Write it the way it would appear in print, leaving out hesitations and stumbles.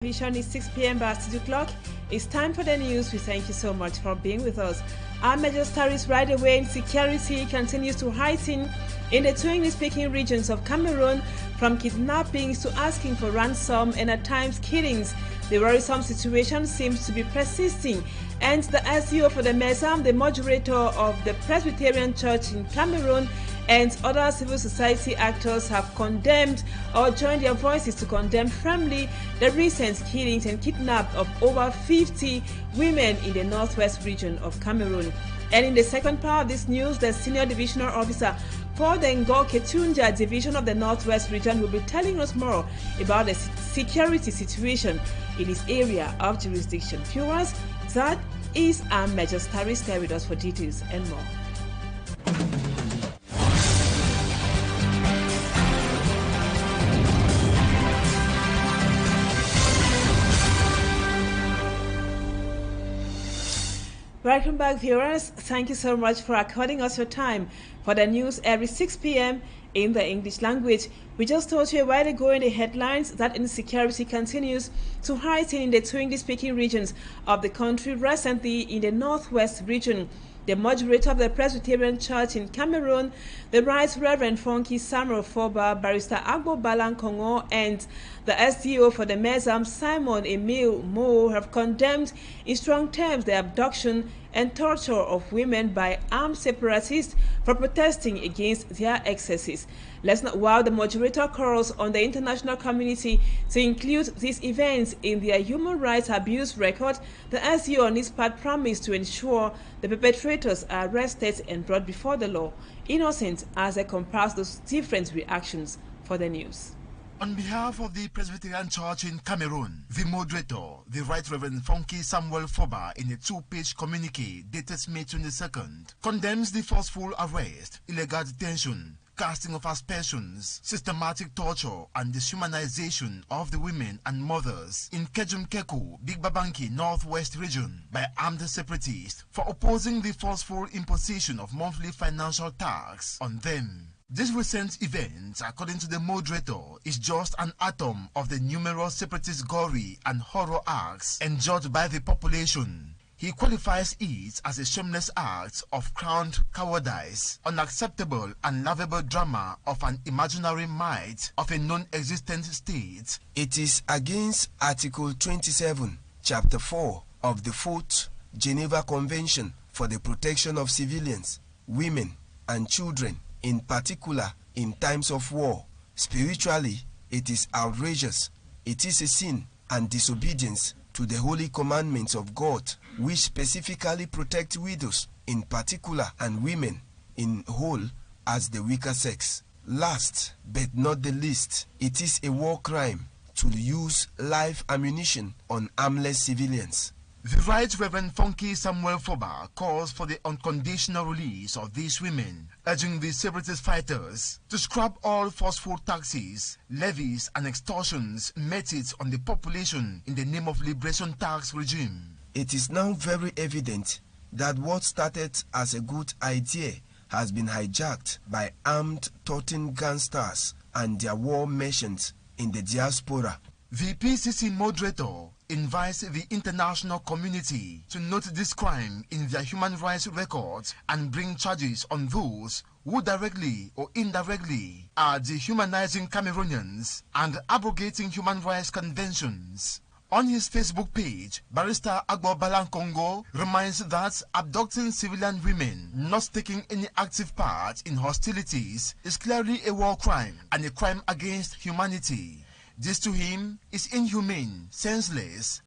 Vision is 6 p.m. by 6 o'clock. It's time for the news. We thank you so much for being with us. Our major stories right away. Insecurity continues to heighten in the two English-speaking regions of Cameroon, from kidnappings to asking for ransom and at times killings. The worrisome situation seems to be persisting, and the SEO for the Mesam, the moderator of the Presbyterian Church in Cameroon, and other civil society actors have condemned or joined their voices to condemn firmly the recent killings and kidnapping of over 50 women in the northwest region of Cameroon. And in the second part of this news, the senior divisional officer for the Ngo Ketunja division of the northwest region will be telling us more about the security situation in his area of jurisdiction. Viewers, that is our major story. Stay with us for details and more. Welcome back, viewers. Thank you so much for according us your time for the news every 6 p.m. in the English language. We just told you a while ago in the headlines that insecurity continues to heighten in the two English-speaking regions of the country. Recently, in the northwest region, the moderator of the Presbyterian Church in Cameroon, the Right Reverend Funky Samuel Foba, Barrister Agbo Balan Kongo, and the SDO for the Mesam, Simon Emile Mo, have condemned in strong terms the abduction and torture of women by armed separatists for protesting against their excesses. Let's not wow the moderator calls on the international community to include these events in their human rights abuse record. The SEO on its part promised to ensure the perpetrators are arrested and brought before the law. Innocent as they compares those different reactions for the news. On behalf of the Presbyterian Church in Cameroon, the moderator, the Right Reverend Funky Samuel Foba, in a two-page communique dated May 22nd, condemns the forceful arrest, illegal detention, casting of aspersions, systematic torture, and dishumanization of the women and mothers in Kejumkeku, Big Babanki, Northwest region by armed separatists for opposing the forceful imposition of monthly financial tax on them. This recent event, according to the moderator, is just an atom of the numerous separatist gory and horror acts endured by the population. He qualifies it as a shameless act of crowned cowardice, unacceptable and laughable drama of an imaginary might of a non-existent state. It is against Article 27, Chapter 4 of the 4th Geneva Convention for the Protection of Civilians, Women and Children, in particular in times of war. Spiritually, it is outrageous. It is a sin and disobedience to the holy commandments of God, which specifically protect widows in particular and women in whole as the weaker sex. Last but not the least, it is a war crime to use live ammunition on armless civilians. The Right Reverend Funky Samuel Foba calls for the unconditional release of these women, urging the separatist fighters to scrap all forceful taxes, levies and extortions meted on the population in the name of liberation tax regime. It is now very evident that what started as a good idea has been hijacked by armed toting gangsters and their war merchants in the diaspora. The PCC moderator invites the international community to note this crime in their human rights records and bring charges on those who directly or indirectly are dehumanizing Cameroonians and abrogating human rights conventions. On his Facebook page, Barrister Agbo Balan Kongo reminds that abducting civilian women not taking any active part in hostilities is clearly a war crime and a crime against humanity. This to him is inhumane, senseless,